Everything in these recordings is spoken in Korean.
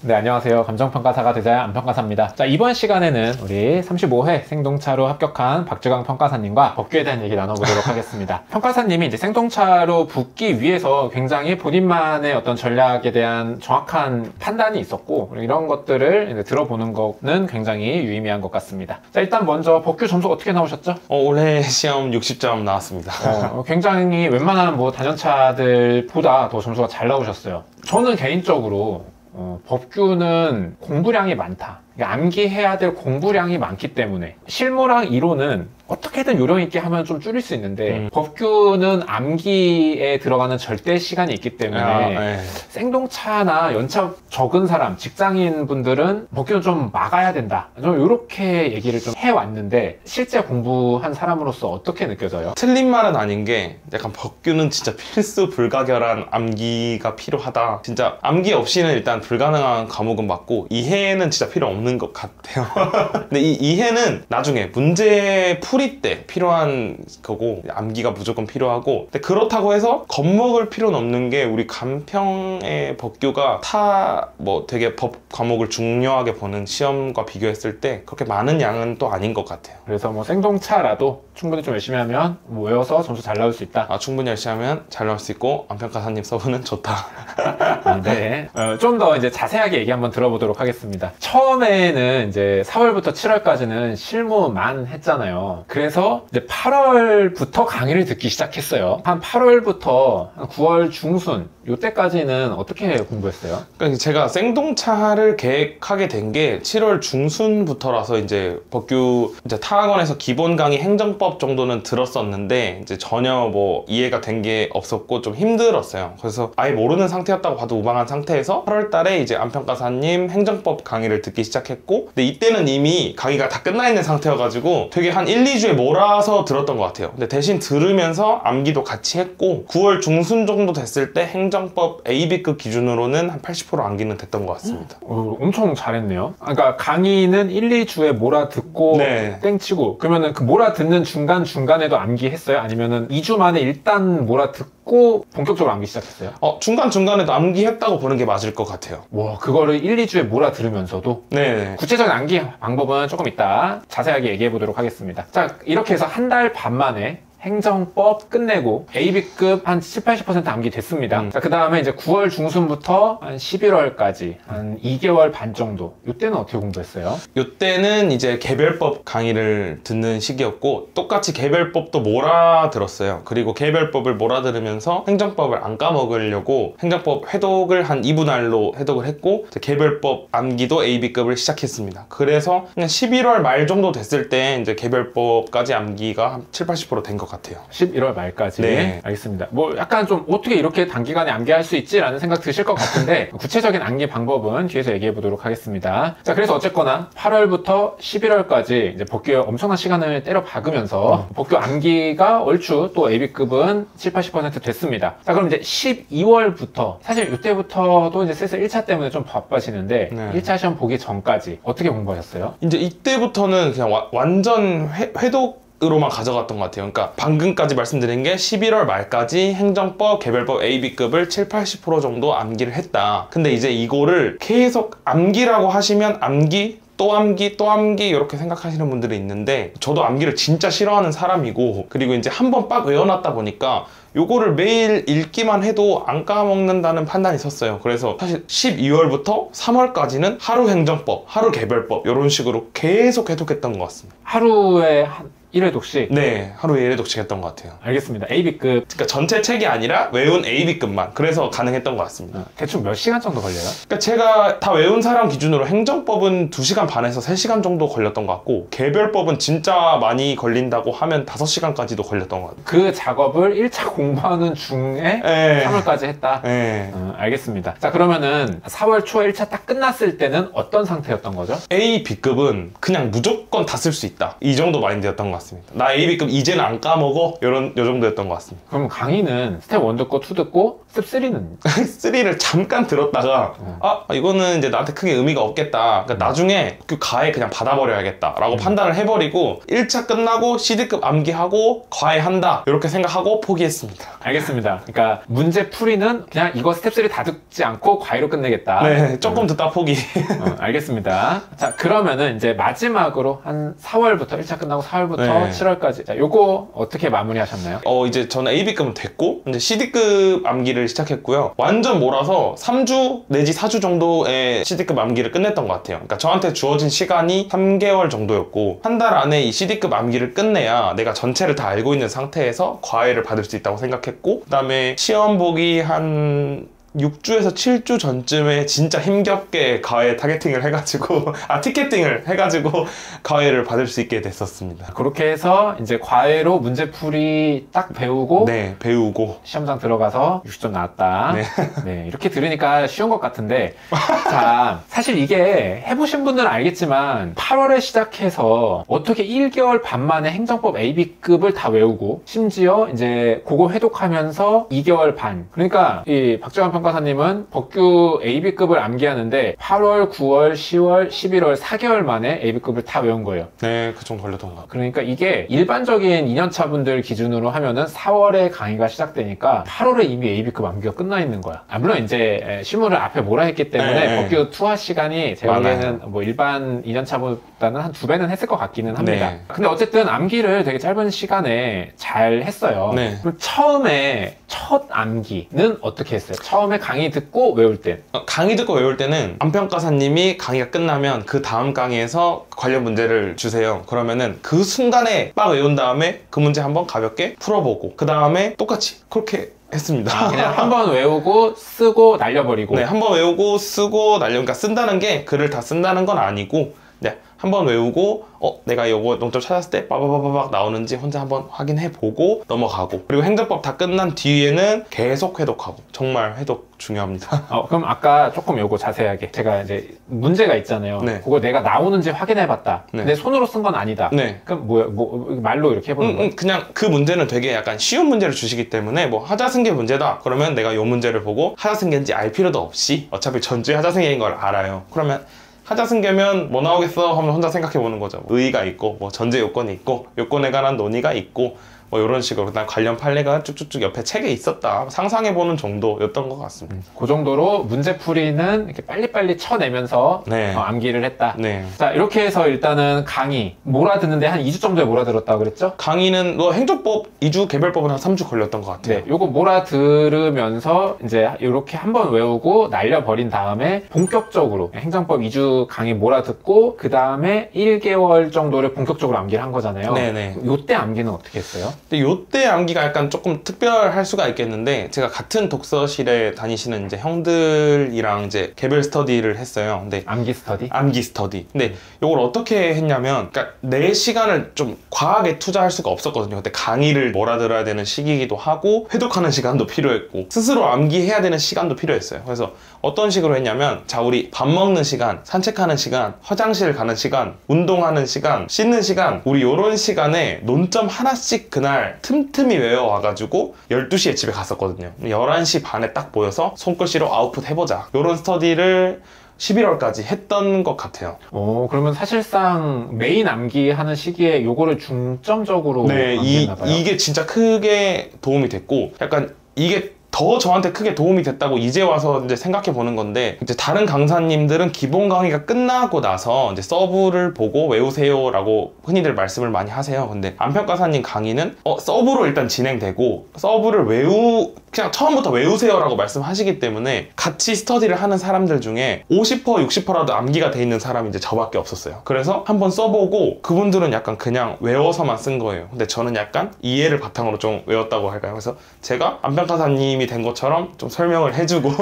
네, 안녕하세요. 감정평가사가 되자야 안평가사입니다. 자, 이번 시간에는 우리 35회 생동차로 합격한 박주강 평가사님과 법규에 대한 얘기 나눠보도록 하겠습니다. 평가사님이 이제 생동차로 붙기 위해서 굉장히 본인만의 어떤 전략에 대한 정확한 판단이 있었고, 이런 것들을 이제 들어보는 거는 굉장히 유의미한 것 같습니다. 자, 일단 먼저 법규 점수 어떻게 나오셨죠? 올해 시험 60점 나왔습니다. 굉장히 웬만한 뭐 단연차들보다 더 점수가 잘 나오셨어요. 저는 개인적으로 법규는 공부량이 많다. 암기해야 될 공부량이 많기 때문에 실무랑 이론은 어떻게든 요령 있게 하면 좀 줄일 수 있는데 법규는 암기에 들어가는 절대 시간이 있기 때문에 생동차나 연차 적은 사람, 직장인 분들은 법규는 좀 막아야 된다. 좀 이렇게 얘기를 좀 해왔는데 실제 공부한 사람으로서 어떻게 느껴져요? 틀린 말은 아닌 게 약간 법규는 진짜 필수 불가결한 암기가 필요하다. 진짜 암기 없이는 일단 불가능한 과목은 맞고 이해는 진짜 필요 없는 것 같아요. 근데 이 이해는 나중에 문제 풀이 때 필요한 거고 암기가 무조건 필요하고, 근데 그렇다고 해서 겁먹을 필요는 없는 게 우리 간평의 법규가 뭐 되게 법 과목을 중요하게 보는 시험과 비교했을 때 그렇게 많은 양은 또 아닌 것 같아요. 그래서 뭐 생동차라도 충분히 좀 열심히 하면 뭐 외워서 점수 잘 나올 수 있다. 충분히 열심히 하면 잘 나올 수 있고 안평가사님 서브는 좋다. 네. 좀 더 이제 자세하게 얘기 한번 들어보도록 하겠습니다. 처음에는 이제 4월부터 7월까지는 실무만 했잖아요. 그래서 이제 8월부터 강의를 듣기 시작했어요. 한 8월부터 한 9월 중순 요때까지는 어떻게 공부했어요? 그러니까 제가 생동차를 계획하게 된 게 7월 중순부터라서 이제 법규 이제 타학원에서 기본 강의 행정법 정도는 들었었는데 이제 전혀 뭐 이해가 된 게 없었고 좀 힘들었어요. 그래서 아예 모르는 상태였다고 봐도 무방한 상태에서 8월 달에 이제 안평가사님 행정법 강의를 듣기 시작했고, 근데 이때는 이미 강의가 다 끝나 있는 상태여가지고 되게 한 1, 2주에 몰아서 들었던 것 같아요. 근데 대신 들으면서 암기도 같이 했고 9월 중순 정도 됐을 때 행정법 AB급 기준으로는 한 80% 암기는 됐던 것 같습니다. 엄청 잘했네요. 그러니까 강의는 1, 2주에 몰아듣고 땡치고, 그러면은 그 몰아듣는 중간중간에도 암기했어요? 아니면은 2주 만에 일단 몰아듣고 본격적으로 암기 시작했어요? 중간중간에도 암기했다고 보는 게 맞을 것 같아요. 와, 그거를 1, 2주에 몰아들으면서도? 네. 구체적인 암기 방법은 조금 이따 자세하게 얘기해 보도록 하겠습니다. 자, 이렇게 해서 한 달 반 만에 행정법 끝내고 AB급 한 70~80% 암기 됐습니다. 자, 그 다음에 이제 9월 중순부터 한 11월까지 한 2개월 반 정도. 이때는 어떻게 공부했어요? 이때는 이제 개별법 강의를 듣는 시기였고 똑같이 개별법도 몰아들었어요. 그리고 개별법을 몰아들으면서 행정법을 안 까먹으려고 행정법 회독을 한 2분할로 회독을 했고 개별법 암기도 AB급을 시작했습니다. 그래서 그냥 11월 말 정도 됐을 때 이제 개별법까지 암기가 한 70~80% 된 것 같아요. 11월 말까지. 네. 알겠습니다. 뭐 약간 좀 어떻게 이렇게 단기간에 암기할 수 있지라는 생각 드실 것 같은데 구체적인 암기 방법은 뒤에서 얘기해 보도록 하겠습니다. 자, 그래서 어쨌거나 8월부터 11월까지 이제 법규에 엄청난 시간을 때려 박으면서 법규 암기가 얼추 또 AB급은 70~80% 됐습니다. 자, 그럼 이제 12월부터 사실 이때부터도 이제 슬슬 1차 때문에 좀 바빠지는데 1차 시험 보기 전까지 어떻게 공부하셨어요? 이제 이때부터는 그냥 완전 회독 으로만 가져갔던 것 같아요. 그러니까 방금까지 말씀드린 게 11월 말까지 행정법, 개별법 AB급을 70~80% 정도 암기를 했다. 근데 이제 이거를 계속 암기라고 하시면 암기, 또 암기, 또 암기 이렇게 생각하시는 분들이 있는데 저도 암기를 진짜 싫어하는 사람이고, 그리고 이제 한번 빡 외워놨다 보니까 요거를 매일 읽기만 해도 안 까먹는다는 판단이 섰어요. 그래서 사실 12월부터 3월까지는 하루 행정법, 하루 개별법 이런 식으로 계속 해독했던 것 같습니다. 하루에 한 1회독씩? 네, 하루에 1회독씩 했던 것 같아요. 알겠습니다. AB급. 그러니까 전체 책이 아니라 외운 AB급만. 그래서 가능했던 것 같습니다. 대충 몇 시간 정도 걸려요? 그러니까 제가 다 외운 사람 기준으로 행정법은 2시간 반에서 3시간 정도 걸렸던 것 같고, 개별법은 진짜 많이 걸린다고 하면 5시간까지도 걸렸던 것 같아요. 그 작업을 1차 공부하는 중에 3월까지 했다? 알겠습니다. 자, 그러면은 4월 초에 1차 딱 끝났을 때는 어떤 상태였던 거죠? A, B급은 그냥 무조건 다 쓸 수 있다. 이 정도 마인드였던 것 같아요. 같습니다. 나 AB급 이제는 안 까먹어 요 정도였던 것 같습니다. 그럼 강의는 스텝 1 듣고 2 듣고 스텝 3는? 3를 잠깐 들었다가 이거는 이제 나한테 크게 의미가 없겠다. 그러니까 나중에 그 과외 그냥 받아버려야겠다 라고 판단을 해버리고 1차 끝나고 C드급 암기하고 과외한다 이렇게 생각하고 포기했습니다. 알겠습니다. 그러니까 문제 풀이는 그냥 이거 스텝 3 다 듣지 않고 과외로 끝내겠다. 네, 조금 듣다 포기. 알겠습니다. 자, 그러면은 이제 마지막으로 한 4월부터 1차 끝나고 4월부터 네. 7월까지 자, 요거 어떻게 마무리하셨나요? 이제 저는 AB급은 됐고 이제 C드급 암기를 시작했고요. 완전 몰아서 3주 내지 4주 정도의 C드급 암기를 끝냈던 것 같아요. 그러니까 저한테 주어진 시간이 3개월 정도였고 한 달 안에 이 C드급 암기를 끝내야 내가 전체를 다 알고 있는 상태에서 과외를 받을 수 있다고 생각했고 그 다음에 시험 보기 한 6주에서 7주 전쯤에 진짜 힘겹게 과외 타겟팅을 해가지고 티켓팅을 해가지고 과외를 받을 수 있게 됐었습니다. 그렇게 해서 이제 과외로 문제풀이 딱 배우고 네, 배우고 시험장 들어가서 60점 나왔다. 네. 네, 이렇게 들으니까 쉬운 것 같은데 자, 사실 이게 해보신 분들은 알겠지만 8월에 시작해서 어떻게 1개월 반 만에 행정법 AB급을 다 외우고 심지어 이제 그거 회독하면서 2개월 반 그러니까 이 박정환 평가사님은 법규 AB급을 암기하는데 8월, 9월, 10월, 11월 4개월 만에 AB급을 다 외운 거예요. 네, 그 정도 걸렸던 것 같아요. 그러니까 이게 일반적인 2년차 분들 기준으로 하면은 4월에 강의가 시작되니까 8월에 이미 AB급 암기가 끝나 있는 거야. 물론 이제 실무를 앞에 몰아 했기 때문에 네. 법규 투하 시간이 제가 많아요. 보기에는 뭐 일반 2년차보다는 한 2배는 했을 것 같기는 합니다. 네. 근데 어쨌든 암기를 되게 짧은 시간에 잘 했어요. 네. 그럼 처음에 첫 암기는 어떻게 했어요? 처음에 강의 듣고 외울 때. 강의 듣고 외울 때는 안평가사님이 강의가 끝나면 그 다음 강의에서 관련 문제를 주세요. 그러면은 그 순간에 빡 외운 다음에 그 문제 한번 가볍게 풀어보고 그 다음에 똑같이 그렇게 했습니다. 그냥 한번 외우고 쓰고 날려버리고. 네, 한번 외우고 쓰고 그러니까 쓴다는 게 글을 다 쓴다는 건 아니고 네, 한번 외우고 내가 이거 농점 찾았을 때 빠바바바박 나오는지 혼자 한번 확인해보고 넘어가고 그리고 행정법 다 끝난 뒤에는 계속 회독하고 정말 회독 중요합니다. 그럼 아까 조금 요거 자세하게 제가 이제 문제가 있잖아요. 네. 그거 내가 나오는지 확인해봤다. 네. 근데 손으로 쓴 건 아니다. 네. 그럼 말로 이렇게 해보는 거예요? 그냥 그 문제는 되게 약간 쉬운 문제를 주시기 때문에 뭐 하자승계 문제다 그러면 내가 이 문제를 보고 하자승계인지 알 필요도 없이 어차피 전주에 하자승계인 걸 알아요. 그러면 하자승계면 뭐 나오겠어 하면 혼자 생각해 보는 거죠. 의의가 있고 뭐 전제 요건이 있고 요건에 관한 논의가 있고 뭐 이런 식으로 난 관련 판례가 쭉쭉쭉 옆에 책에 있었다 상상해보는 정도였던 것 같습니다. 그 정도로 문제풀이는 이렇게 빨리빨리 쳐내면서 네. 암기를 했다. 네. 자, 이렇게 해서 일단은 강의 몰아듣는데 한 2주 정도에 몰아들었다고 그랬죠? 강의는 행정법 2주 개별법은 한 3주 걸렸던 것 같아요. 네, 요거 몰아들으면서 이제 이렇게 한번 외우고 날려버린 다음에 본격적으로 행정법 2주 강의 몰아듣고 그 다음에 1개월 정도를 본격적으로 암기를 한 거잖아요. 네네. 요때 암기는 어떻게 했어요? 근데 요때 암기가 약간 조금 특별할 수가 있겠는데 제가 같은 독서실에 다니시는 이제 형들이랑 이제 개별 스터디를 했어요. 근데 암기 스터디? 암기 스터디. 근데 이걸 어떻게 했냐면 그러니까 내 시간을 좀 과하게 투자할 수가 없었거든요. 그때 강의를 몰아들어야 되는 시기이기도 하고 회독하는 시간도 필요했고 스스로 암기해야 되는 시간도 필요했어요. 그래서 어떤 식으로 했냐면 자 우리 밥 먹는 시간, 산책하는 시간, 화장실 가는 시간, 운동하는 시간, 씻는 시간 우리 요런 시간에 논점 하나씩 그날 틈틈이 외워와가지고 12시에 집에 갔었거든요. 11시 반에 딱 모여서 손글씨로 아웃풋 해보자. 요런 스터디를 11월까지 했던 것 같아요. 그러면 사실상 메인 암기하는 시기에 요거를 중점적으로 네, 암기했나봐요. 이게 진짜 크게 도움이 됐고 약간 이게 더 저한테 크게 도움이 됐다고 이제 와서 이제 생각해 보는 건데 이제 다른 강사님들은 기본 강의가 끝나고 나서 이제 서브를 보고 외우세요라고 흔히들 말씀을 많이 하세요. 근데 안평가사님 강의는 서브로 일단 진행되고 서브를 그냥 처음부터 외우세요라고 말씀하시기 때문에 같이 스터디를 하는 사람들 중에 50% 60%라도 암기가 돼 있는 사람이 이제 저밖에 없었어요. 그래서 한번 써보고 그분들은 약간 그냥 외워서만 쓴 거예요. 근데 저는 약간 이해를 바탕으로 좀 외웠다고 할까요? 그래서 제가 안평가사님이 된 것처럼 좀 설명을 해주고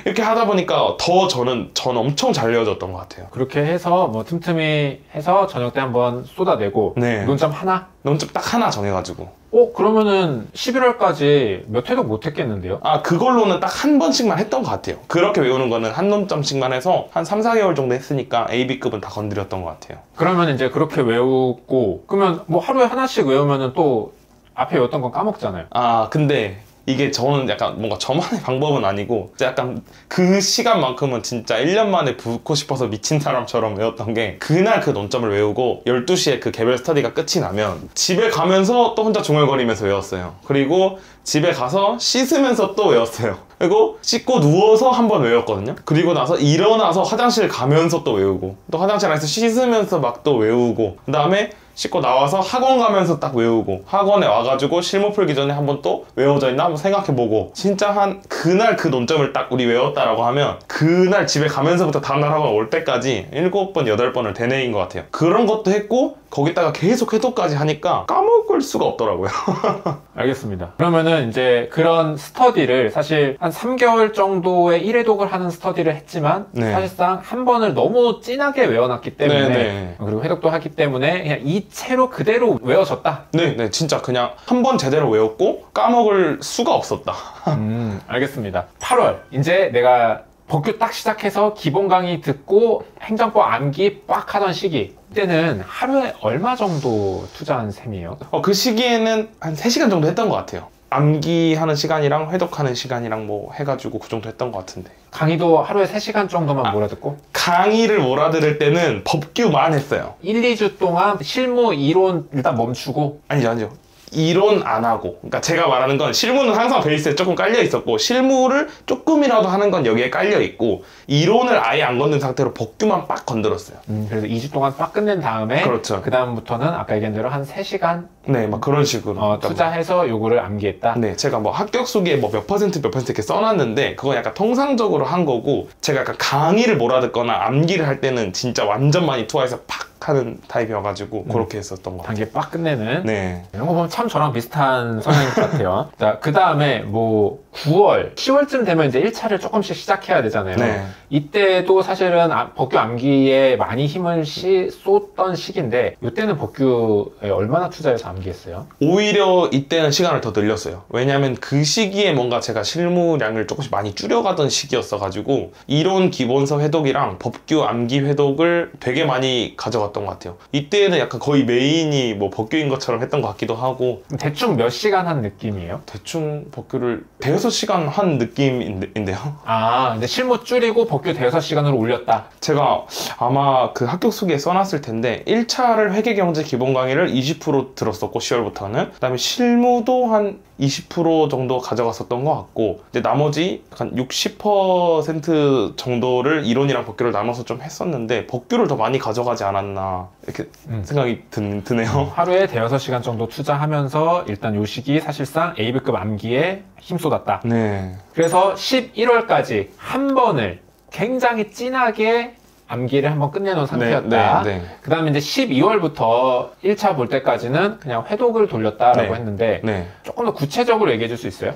이렇게 하다 보니까 더 저는 엄청 잘 외워졌던 것 같아요. 그렇게 해서 뭐 틈틈이 해서 저녁 때 한번 쏟아내고 네. 논점 하나 논점 딱 하나 정해가지고. 그러면은 11월까지 몇 회도 못 했겠는데요? 그걸로는 딱 한 번씩만 했던 것 같아요. 그렇게 외우는 거는 한 논점씩만 해서 한 3, 4개월 정도 했으니까 AB급은 다 건드렸던 것 같아요. 그러면 이제 그렇게 외우고, 그러면 뭐 하루에 하나씩 외우면은 또 앞에 외웠던 건 까먹잖아요. 근데 이게 저는 약간 뭔가 저만의 방법은 아니고 약간 그 시간만큼은 진짜 1년 만에 붙고 싶어서 미친 사람처럼 외웠던 게, 그날 그 논점을 외우고 12시에 그 개별 스터디가 끝이 나면 집에 가면서 또 혼자 중얼거리면서 외웠어요. 그리고 집에 가서 씻으면서 또 외웠어요. 그리고 씻고 누워서 한 번 외웠거든요. 그리고 나서 일어나서 화장실 가면서 또 외우고, 또 화장실 안에서 씻으면서 막 또 외우고, 그 다음에 씻고 나와서 학원 가면서 딱 외우고, 학원에 와가지고 실무 풀기 전에 한번 또 외워져 있나 한번 생각해보고, 진짜 한 그날 그 논점을 딱 우리 외웠다라고 하면 그날 집에 가면서부터 다음날 학원 올 때까지 7번, 8번을 되뇌인 것 같아요. 그런 것도 했고 거기다가 계속 해독까지 하니까 까먹을 수가 없더라고요. 알겠습니다. 그러면은 이제 그런 스터디를 사실 한 3개월 정도의 1회독을 하는 스터디를 했지만 네. 사실상 한 번을 너무 진하게 외워놨기 때문에 네. 그리고 회독도 하기 때문에 그냥 이 채로 그대로 외워졌다. 네, 진짜 그냥 한 번 제대로 외웠고 까먹을 수가 없었다. 알겠습니다. 8월 이제 내가 법규 딱 시작해서 기본 강의 듣고 행정법 암기 빡 하던 시기, 그때는 하루에 얼마 정도 투자한 셈이에요? 그 시기에는 한 3시간 정도 했던 것 같아요. 암기하는 시간이랑 회독하는 시간이랑 뭐 해가지고 그 정도 했던 것 같은데. 강의도 하루에 3시간 정도만 몰아듣고? 강의를 몰아들을 때는 법규만 했어요. 1, 2주 동안 실무, 이론 일단 멈추고? 아니죠. 이론 안 하고, 그러니까 제가 말하는 건 실무는 항상 베이스에 조금 깔려 있었고 실무를 조금이라도 하는 건 여기에 깔려 있고, 이론을 아예 안 건든 상태로 법규만 빡 건드렸어요. 그래서 2주 동안 빡 끝낸 다음에 그렇죠. 그 다음부터는 아까 얘기한 대로 한 3시간 네, 막 그런 식으로 투자해서 요거를 암기했다. 네, 제가 뭐 합격 수기에 뭐 몇 퍼센트 이렇게 써놨는데 그건 약간 통상적으로 한 거고, 제가 약간 강의를 몰아듣거나 암기를 할 때는 진짜 완전 많이 투하해서 팍 하는 타입이어가지고 그렇게 했었던 것 같아요. 단계 빡 끝내는. 네. 이런 거 보면 참 저랑 비슷한 성향인 것 같아요. 그 다음에 뭐 9월, 10월쯤 되면 이제 1차를 조금씩 시작해야 되잖아요. 네. 이때도 사실은 법규 암기에 많이 힘을 쏟던 시기인데, 이때는 법규에 얼마나 투자해서 암기했어요? 오히려 이때는 시간을 더 늘렸어요. 왜냐하면 그 시기에 뭔가 제가 실무량을 조금씩 많이 줄여가던 시기였어가지고 이론 기본서 회독이랑 법규 암기 회독을 되게 많이 가져갔던 것 같아요. 이때는 약간 거의 메인이 뭐 법규인 것처럼 했던 것 같기도 하고. 대충 몇 시간 한 느낌이에요? 대충 법규를 대여섯 시간 한 느낌인데요. 근데 실무 줄이고 법규 대여섯 시간으로 올렸다. 제가 아마 그 합격 수기에 써놨을 텐데 1차를 회계경제 기본 강의를 20% 들었었고 10월부터는, 그 다음에 실무도 한 20% 정도 가져갔었던 것 같고, 이제 나머지 약간 60% 정도를 이론이랑 법규를 나눠서 좀 했었는데 법규를 더 많이 가져가지 않았나 이렇게 생각이 드네요. 하루에 대여섯 시간 정도 투자하면서 일단 요 시기 사실상 A급 암기에 힘쏟았다. 네. 그래서 11월까지 한 번을 굉장히 진하게 암기를 한번 끝내놓은 상태였다. 그 다음에 이제 12월부터 1차 볼 때까지는 그냥 회독을 돌렸다라고 했는데, 조금 더 구체적으로 얘기해 줄 수 있어요?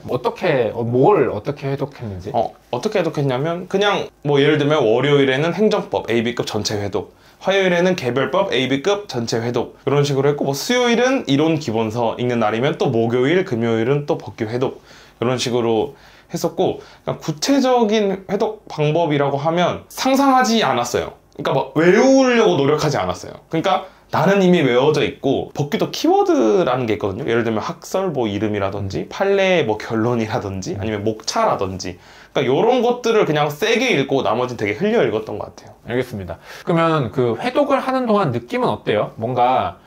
뭘 어떻게 회독했는지? 어떻게 회독했냐면, 그냥 뭐 예를 들면 월요일에는 행정법 AB급 전체 회독, 화요일에는 개별법 AB급 전체 회독, 이런 식으로 했고, 뭐 수요일은 이론 기본서 읽는 날이면 또 목요일, 금요일은 또 법규 회독, 이런 식으로 했었고, 그러니까 구체적인 회독 방법이라고 하면 상상하지 않았어요. 그러니까 막 외우려고 노력하지 않았어요. 그러니까 나는 이미 외워져 있고, 법규도 키워드라는 게 있거든요. 예를 들면 학설 뭐 이름이라든지 판례 뭐 결론이라든지 아니면 목차라든지, 그러니까 이런 것들을 그냥 세게 읽고 나머지는 되게 흘려 읽었던 것 같아요. 알겠습니다. 그러면 그 회독을 하는 동안 느낌은 어때요? 뭔가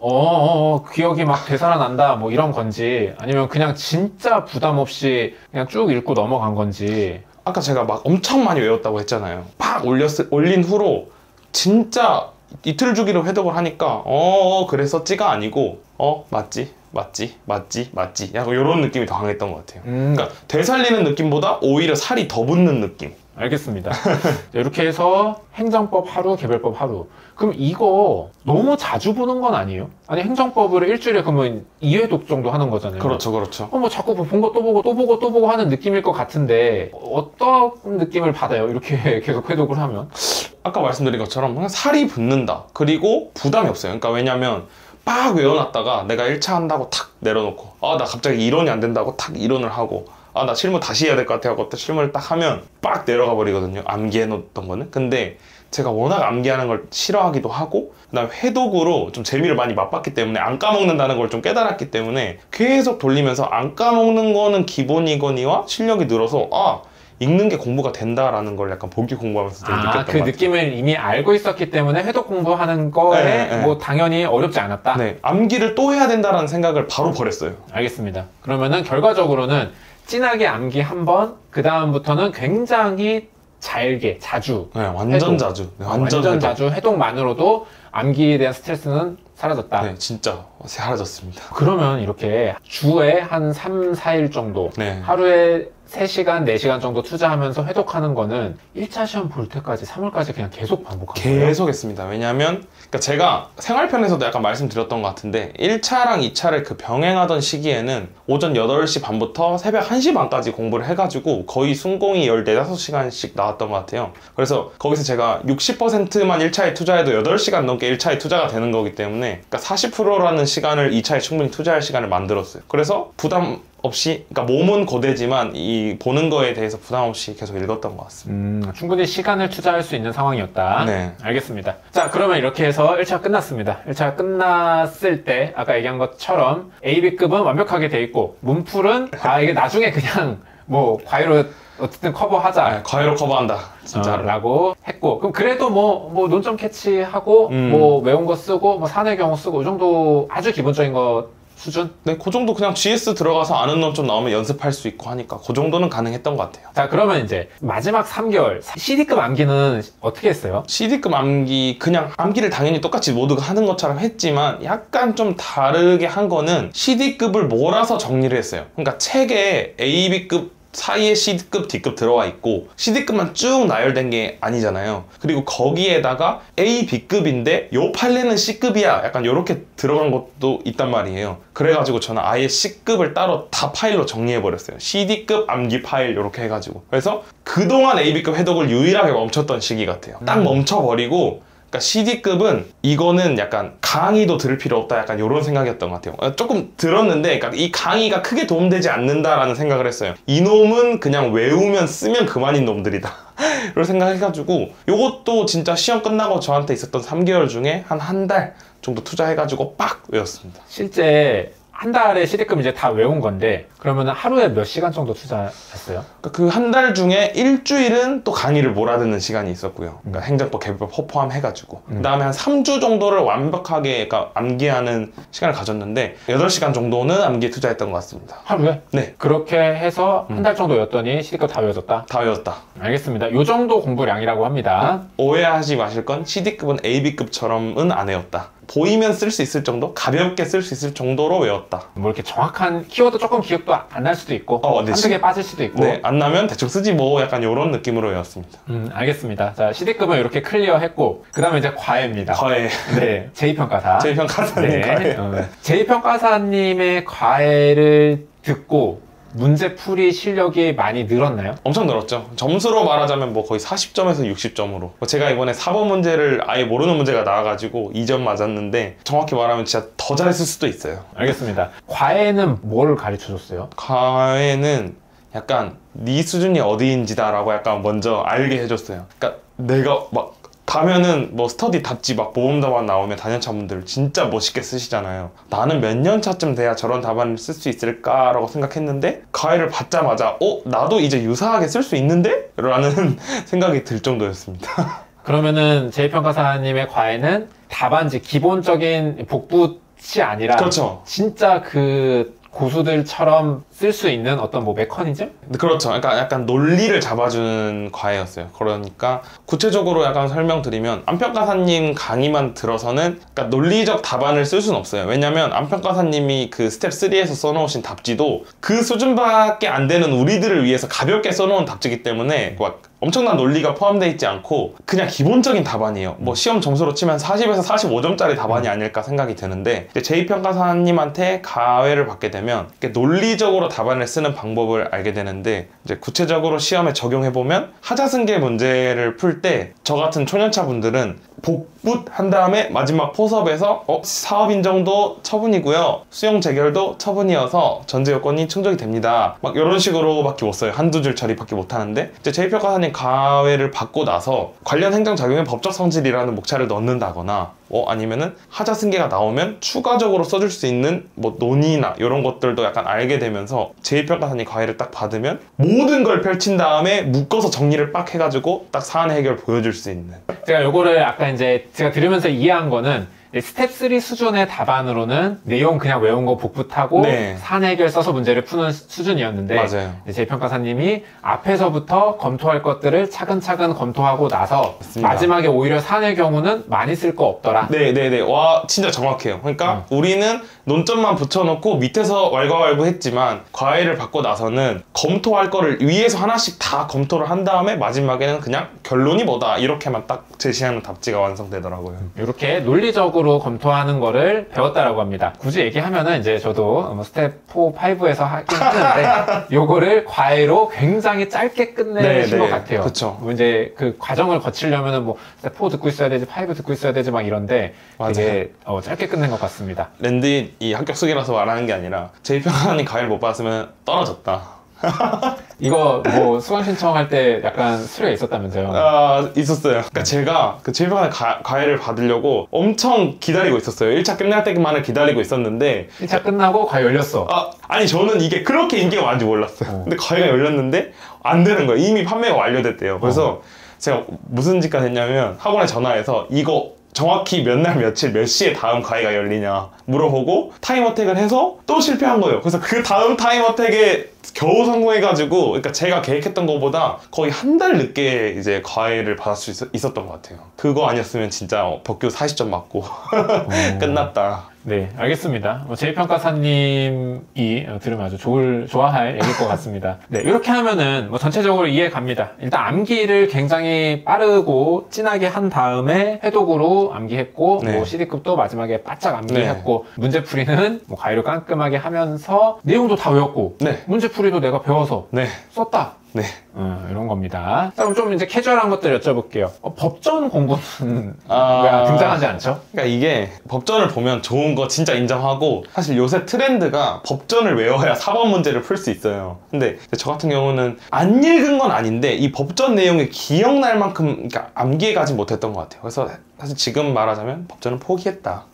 기억이 막 되살아난다 뭐 이런 건지, 아니면 그냥 진짜 부담 없이 그냥 쭉 읽고 넘어간 건지. 아까 제가 막 엄청 많이 외웠다고 했잖아요. 팍 올린 후로 진짜 이틀 주기로 회독을 하니까 그랬었지가 아니고 맞지 약간 이런 느낌이 더 강했던 것 같아요. 그러니까 되살리는 느낌보다 오히려 살이 더 붙는 느낌. 알겠습니다. 이렇게 해서 행정법 하루, 개별법 하루. 그럼 이거 너무 자주 보는 건 아니에요? 아니, 행정법을 일주일에 그러면 2회독 정도 하는 거잖아요. 그렇죠. 뭐 자꾸 본 거 또 보고 또 보고 또 보고 하는 느낌일 것 같은데, 어떤 느낌을 받아요? 이렇게 계속 회독을 하면? 아까 말씀드린 것처럼 그냥 살이 붙는다. 그리고 부담이 없어요. 그러니까 왜냐면 막 외워놨다가 내가 1차 한다고 탁 내려놓고 아 나 갑자기 이론이 안 된다고 탁 이론을 하고 아 나 실무 다시 해야 될 것 같아 하고 또 실무를 딱 하면 빡 내려가 버리거든요. 암기해놓던 거는. 근데 제가 워낙 암기하는 걸 싫어하기도 하고 그다음에 회독으로 좀 재미를 많이 맛봤기 때문에 안 까먹는다는 걸 좀 깨달았기 때문에 계속 돌리면서 안 까먹는 거는 기본이거니와 실력이 늘어서 아 읽는 게 공부가 된다라는 걸 약간 보기 공부하면서 되게 느꼈던 것 그 같아요. 느낌을 이미 알고 있었기 때문에 회독 공부하는 거에 네, 네. 뭐 당연히 어렵지 않았다. 네, 암기를 또 해야 된다라는 생각을 바로 버렸어요. 알겠습니다. 그러면은 결과적으로는 진하게 암기 한 번, 그 다음부터는 굉장히 잘게, 자주. 네, 완전 회독. 자주. 네, 완전 회독. 자주 회독만으로도 암기에 대한 스트레스는 사라졌다. 네, 진짜 사라졌습니다. 그러면 이렇게 주에 한 3, 4일 정도, 네. 하루에 3시간, 4시간 정도 투자하면서 회독하는 거는 1차 시험 볼 때까지, 3월까지 그냥 계속 반복한 거예요? 계속 했습니다. 왜냐면 그러니까 제가 생활편에서도 약간 말씀드렸던 것 같은데 1차랑 2차를 그 병행하던 시기에는 오전 8시 반부터 새벽 1시 반까지 공부를 해가지고 거의 순공이 14, 5시간씩 나왔던 것 같아요. 그래서 거기서 제가 60%만 1차에 투자해도 8시간 넘게 1차에 투자가 되는 거기 때문에 그러니까 40%라는 시간을 2차에 충분히 투자할 시간을 만들었어요. 그래서 부담 없이, 그러니까 몸은 고되지만 이 보는 거에 대해서 부담 없이 계속 읽었던 것 같습니다. 충분히 시간을 투자할 수 있는 상황이었다. 네. 알겠습니다. 자, 그러면 이렇게 해서 1차가 끝났습니다. 1차가 끝났을 때 아까 얘기한 것처럼 AB급은 완벽하게 돼 있고 문풀은 이게 나중에 그냥 뭐 과외로 어쨌든 커버하자. 네, 과외로 커버한다. 진짜. 라고 했고, 그럼 그래도 뭐 논점 캐치하고 뭐 외운 거 쓰고 뭐 사내 경우 쓰고 이 정도 아주 기본적인 거 수준? 네, 그 정도 그냥 GS 들어가서 아는 놈 좀 나오면 연습할 수 있고 하니까 그 정도는 가능했던 것 같아요. 자, 그러면 이제 마지막 3개월 CD급 암기는 어떻게 했어요? CD급 암기, 그냥 암기를 당연히 똑같이 모두가 하는 것처럼 했지만 약간 좀 다르게 한 거는 CD급을 몰아서 정리를 했어요. 그러니까 책에 A, B급 사이에 C급, D급 들어와 있고 CD급만 쭉 나열된 게 아니잖아요. 그리고 거기에다가 A, B급인데 요 판례는 C급이야 약간 요렇게 들어간 것도 있단 말이에요. 그래가지고 저는 아예 C급을 따로 다 파일로 정리해버렸어요. CD급 암기 파일 요렇게 해가지고. 그래서 그동안 A, B급 해독을 유일하게 멈췄던 시기 같아요. 딱 멈춰버리고 그러니까 CD급은 이거는 약간 강의도 들을 필요 없다 약간 이런 생각이었던 것 같아요. 조금 들었는데 그러니까 이 강의가 크게 도움되지 않는다라는 생각을 했어요. 이놈은 그냥 외우면 쓰면 그만인 놈들이다 이런 생각해가지고 이것도 진짜 시험 끝나고 저한테 있었던 3개월 중에 한 달 정도 투자해가지고 빡 외웠습니다. 실제 한 달에 CD급 이제 다 외운 건데 그러면 하루에 몇 시간 정도 투자했어요? 그 한 달 중에 일주일은 또 강의를 몰아듣는 시간이 있었고요. 그러니까 행정법, 개별법 포함해가지고 그 다음에 한 3주 정도를 완벽하게 그러니까 암기하는 시간을 가졌는데 8시간 정도는 암기에 투자했던 것 같습니다. 하루에? 네. 그렇게 해서 한 달 정도 였더니 CD급 다 외워졌다? 다 외웠다. 알겠습니다. 요 정도 공부량이라고 합니다. 오해하지 마실 건 CD급은 AB급처럼은 안 외웠다. 보이면 쓸 수 있을 정도? 가볍게 쓸 수 있을 정도로 외웠다. 뭐 이렇게 정확한 키워드 조금 기억도 안 날 수도 있고 네, 한두 개 빠질 수도 있고 네, 안 나면 대충 쓰지 뭐 약간 이런 느낌으로 외웠습니다. 알겠습니다. 자, CD급은 이렇게 클리어했고 그 다음에 이제 과외입니다. 과외. 네, 제2평가사. 제2평가사님 과외. 제2평가사님의 과외를 듣고 문제풀이 실력이 많이 늘었나요? 엄청 늘었죠. 점수로 말하자면 뭐 거의 40점에서 60점으로. 제가 이번에 4번 문제를 아예 모르는 문제가 나와가지고 2점 맞았는데 정확히 말하면 진짜 더 잘했을 수도 있어요. 알겠습니다. 과외는 뭘 가르쳐줬어요? 과외는 약간 네 수준이 어디인지다 라고 약간 먼저 알게 해줬어요. 그러니까 내가 막 가면은 뭐 스터디 답지 막 모범 답안 나오면 단연차분들 진짜 멋있게 쓰시잖아요. 나는 몇 년 차쯤 돼야 저런 답안을 쓸 수 있을까라고 생각했는데 과외를 받자마자 나도 이제 유사하게 쓸 수 있는데? 라는 생각이 들 정도였습니다. 그러면은 제2평가사님의 과외는 답안지 기본적인 복붙이 아니라 그렇죠. 진짜 그 고수들처럼 쓸 수 있는 어떤 뭐 메커니즘? 그렇죠. 그러니까 약간 논리를 잡아주는 과외였어요. 그러니까 구체적으로 약간 설명드리면 안평가사님 강의만 들어서는 그러니까 논리적 답안을 쓸 수는 없어요. 왜냐면 안평가사님이 그 스텝 3에서 써놓으신 답지도 그 수준밖에 안 되는 우리들을 위해서 가볍게 써놓은 답지이기 때문에 막 엄청난 논리가 포함되어 있지 않고 그냥 기본적인 답안이에요. 뭐 시험 점수로 치면 40에서 45점짜리 답안이 아닐까 생각이 드는데 제2평가사님한테 과외를 받게 되면 논리적으로 답안을 쓰는 방법을 알게 되는데 이제 구체적으로 시험에 적용해보면 하자승계 문제를 풀 때 저 같은 초년차 분들은 붓 한 다음에 마지막 포섭에서 사업 인정도 처분이고요. 수용 재결도 처분이어서 전제 요건이 충족이 됩니다. 막 이런 식으로밖에 못 써요. 한두 줄 처리밖에 못 하는데 이제 제2평가사님 가해를 받고 나서 관련 행정작용에 법적 성질이라는 목차를 넣는다거나 아니면은 하자 승계가 나오면 추가적으로 써줄 수 있는 뭐 논의나 이런 것들도 약간 알게 되면서 제1평가사님 가해를 딱 받으면 모든 걸 펼친 다음에 묶어서 정리를 빡 해가지고 딱 사안 해결 보여줄 수 있는. 제가 요거를 아까 이제 제가 들으면서 이해한 거는 스텝 3 수준의 답안으로는 내용 그냥 외운 거 복붙하고 네. 사안 해결 써서 문제를 푸는 수준이었는데 맞아요. 제1평가사님이 앞에서부터 검토할 것들을 차근차근 검토하고 나서 맞습니다. 마지막에 오히려 사안의 경우는 많이 쓸 거 없더라. 네네네. 와 진짜 정확해요. 그러니까 우리는 논점만 붙여놓고 밑에서 왈가왈부했지만 과외를 받고 나서는 검토할 거를 위에서 하나씩 다 검토를 한 다음에 마지막에는 그냥 결론이 뭐다 이렇게만 딱 제시하는 답지가 완성되더라고요. 이렇게 논리적으로 검토하는 거를 배웠다라고 합니다. 굳이 얘기하면은 이제 저도 스텝 4, 5에서 하긴 했는데 요거를 과외로 굉장히 짧게 끝내신 것 같아요. 그쵸. 뭐 이제 그 과정을 거치려면은 뭐 스텝 4 듣고 있어야 되지, 5 듣고 있어야 되지 막 이런데 되게 짧게 끝낸 것 같습니다. 랜드 이 합격 수기라서 말하는 게 아니라 제2평가사님 가해를 못 받았으면 떨어졌다. 이거 뭐 수강 신청할 때 약간 수료가 있었다면서요? 있었어요. 그러니까 제가 그 제1평가사님 가해를 받으려고 엄청 기다리고 있었어요. 1차 끝날 때만을 기다리고 있었는데 1차 끝나고 과외 열렸어. 아니 저는 이게 그렇게 인기가 많은지 몰랐어요. 근데 과외가 열렸는데 안 되는 거예요. 이미 판매가 완료됐대요. 그래서 제가 무슨 짓까지 했냐면 학원에 전화해서 이거 정확히 몇 날 며칠 몇 시에 다음 과외가 열리냐 물어보고 타임어택을 해서 또 실패한 거예요. 그래서 그 다음 타임어택에 겨우 성공해가지고, 그러니까 제가 계획했던 것보다 거의 한 달 늦게 이제 과외를 받을 수 있었던 것 같아요. 그거 아니었으면 진짜 법규 40점 맞고 끝났다. 네, 알겠습니다. 제1평가사님이 들으면 아주 좋아할 얘기일 것 같습니다. 네, 이렇게 하면은 전체적으로 이해 갑니다. 일단 암기를 굉장히 빠르고 진하게 한 다음에 해독으로 암기했고, 네. CD급도 마지막에 바짝 암기했고, 문제풀이는 과외를 깔끔하게 하면서 내용도 다 외웠고, 네. 문제풀이도 내가 배워서 썼다. 네. 이런 겁니다. 자, 그럼 좀 이제 캐주얼한 것들 여쭤볼게요. 법전 공부는 등장하지 않죠? 그러니까 이게 법전을 보면 좋은 거 진짜 인정하고, 사실 요새 트렌드가 법전을 외워야 4번 문제를 풀 수 있어요. 근데 저 같은 경우는 안 읽은 건 아닌데 이 법전 내용이 기억날 만큼 그러니까 암기해 가지 못했던 것 같아요. 그래서 사실 지금 말하자면 법전은 포기했다.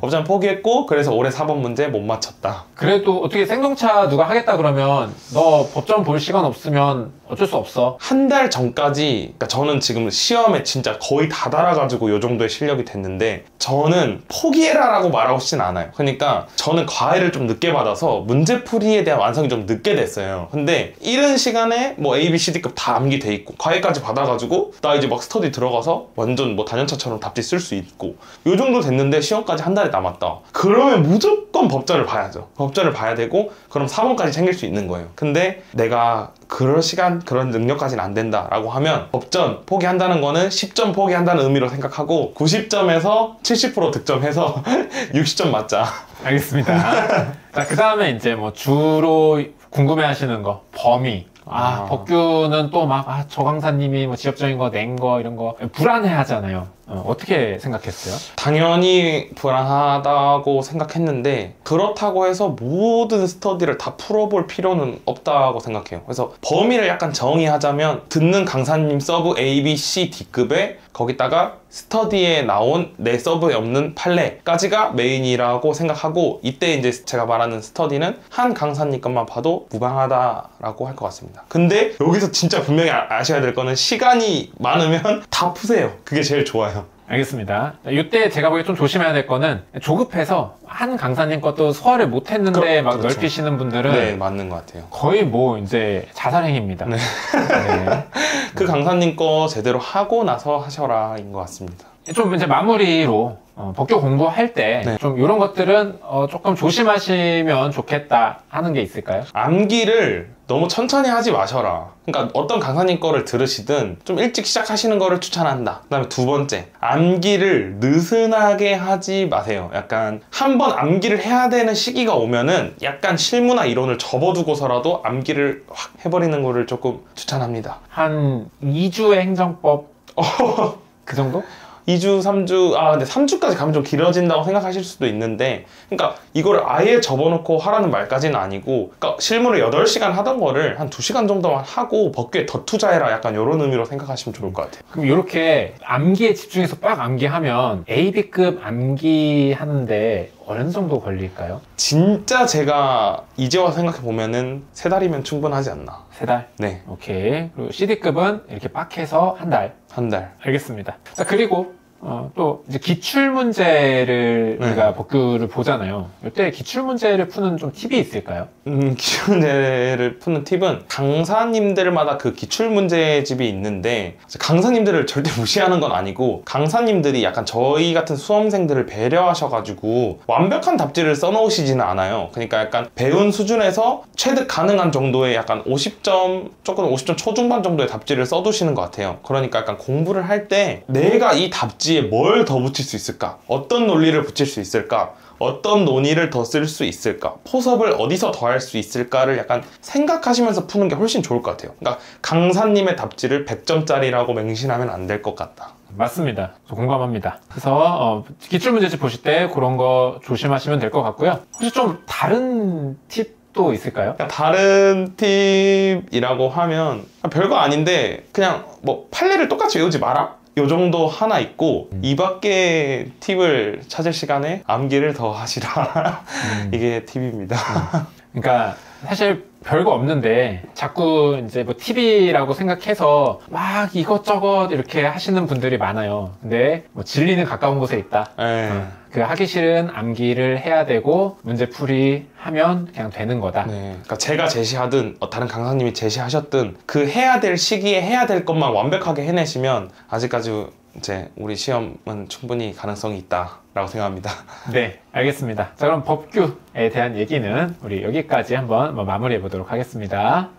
법전은 포기했고, 그래서 올해 4번 문제 못 맞췄다. 그래도 어떻게 생동차 누가 하겠다 그러면 너 법전 볼 시간 없으면 어쩔 수 없어. 한 달 전까지, 그러니까 저는 지금 시험에 진짜 거의 다 달아가지고 요 정도의 실력이 됐는데, 저는 포기해라 라고 말하고 싶진 않아요. 그러니까 저는 과외를 좀 늦게 받아서 문제풀이에 대한 완성이 좀 늦게 됐어요. 근데 이른 시간에 뭐 A, B, CD급 다 암기돼 있고 과외까지 받아가지고 나 이제 막 스터디 들어가서 완전 뭐 단연차처럼 답지 쓸 수 있고 요 정도 됐는데 시험까지 한 달이 남았다. 그러면 무조건 법전을 봐야죠. 법전을 봐야 되고, 그럼 4번까지 챙길 수 있는 거예요. 근데 내가 그럴 시간, 그런 능력까지는 안 된다라고 하면 법전 포기한다는 거는 10점 포기한다는 의미로 생각하고 90점에서 70% 득점해서 60점 맞자. 알겠습니다. 자, 그 다음에 이제 주로 궁금해 하시는 거, 범위. 법규는 또 저 강사님이 지엽적인 거 낸 거 이런 거 불안해 하잖아요. 어떻게 생각했어요? 당연히 불안하다고 생각했는데, 그렇다고 해서 모든 스터디를 다 풀어볼 필요는 없다고 생각해요. 그래서 범위를 약간 정의하자면 듣는 강사님 서브 A, B, C, D급에 거기다가 스터디에 나온 내 서브에 없는 판례까지가 메인이라고 생각하고, 이때 이제 제가 말하는 스터디는 한 강사님 것만 봐도 무방하다라고 할 것 같습니다. 근데 여기서 진짜 분명히 아셔야 될 거는 시간이 많으면 다 푸세요. 그게 제일 좋아요. 알겠습니다. 이때 제가 보기에 좀 조심해야 될 거는, 조급해서 한 강사님 것도 소화를 못했는데 막 그렇죠. 넓히시는 분들은 네, 맞는 것 같아요. 거의 이제 자살행위입니다. 네. 네. 그 강사님 거 제대로 하고 나서 하셔라인 것 같습니다. 좀 이제 마무리로 법규 공부할 때 좀 이런 것들은 조금 조심하시면 좋겠다 하는 게 있을까요? 암기를 너무 천천히 하지 마셔라. 그러니까 어떤 강사님 거를 들으시든 좀 일찍 시작하시는 거를 추천한다. 그 다음에 두 번째, 암기를 느슨하게 하지 마세요. 약간 한번 암기를 해야 되는 시기가 오면은 약간 실무나 이론을 접어두고서라도 암기를 확 해버리는 거를 조금 추천합니다. 한 2주의 행정법 그 정도? 2주, 3주, 근데 3주까지 가면 좀 길어진다고 생각하실 수도 있는데, 그러니까 이거를 아예 접어놓고 하라는 말까지는 아니고, 그러니까 실무를 8시간 하던 거를 한 2시간 정도만 하고 법규에 더 투자해라, 약간 이런 의미로 생각하시면 좋을 것 같아요. 그럼 이렇게 암기에 집중해서 빡 암기하면 AB급 암기하는데 어느 정도 걸릴까요? 진짜 제가 이제 와서 생각해보면은 3달이면 충분하지 않나. 3달? 네. 오케이. 그리고 CD급은 이렇게 빡 해서 1달. 1달. 알겠습니다. 자, 그리고 또 이제 기출 문제를 우리가 법규를 보잖아요. 이때 기출 문제를 푸는 좀 팁이 있을까요? 기출 문제를 푸는 팁은 강사님들마다 그 기출 문제집이 있는데, 강사님들을 절대 무시하는 건 아니고 강사님들이 약간 저희 같은 수험생들을 배려하셔가지고 완벽한 답지를 써놓으시지는 않아요. 그러니까 약간 배운 수준에서 체득 가능한 정도의 약간 50점, 조금 50점 초중반 정도의 답지를 써두시는 것 같아요. 그러니까 약간 공부를 할 때 내가 이 답지에 뭘 더 붙일 수 있을까? 어떤 논리를 붙일 수 있을까? 어떤 논의를 더 쓸 수 있을까? 포섭을 어디서 더 할 수 있을까를 약간 생각하시면서 푸는 게 훨씬 좋을 것 같아요. 그러니까 강사님의 답지를 100점짜리라고 맹신하면 안 될 것 같다. 맞습니다. 저 공감합니다. 그래서 기출문제집 보실 때 그런 거 조심하시면 될 것 같고요. 혹시 좀 다른 팁도 있을까요? 다른 팁이라고 하면 별거 아닌데 그냥 뭐 판례를 똑같이 외우지 마라? 요 정도 하나 있고, 이 밖에 팁을 찾을 시간에 암기를 더 하시라. 이게 팁입니다. 그러니까 사실 별거 없는데 자꾸 이제 뭐 팁이라고 생각해서 막 이것저것 이렇게 하시는 분들이 많아요. 근데 뭐 진리는 가까운 곳에 있다. 그 하기 싫은 암기를 해야 되고 문제풀이 하면 그냥 되는 거다. 네. 그러니까 제가 제시하든 다른 강사님이 제시하셨든 그 해야 될 시기에 해야 될 것만 완벽하게 해내시면 아직까지 이제 우리 시험은 충분히 가능성이 있다라고 생각합니다. 네, 알겠습니다. 자, 그럼 법규에 대한 얘기는 우리 여기까지 한번 마무리해 보도록 하겠습니다.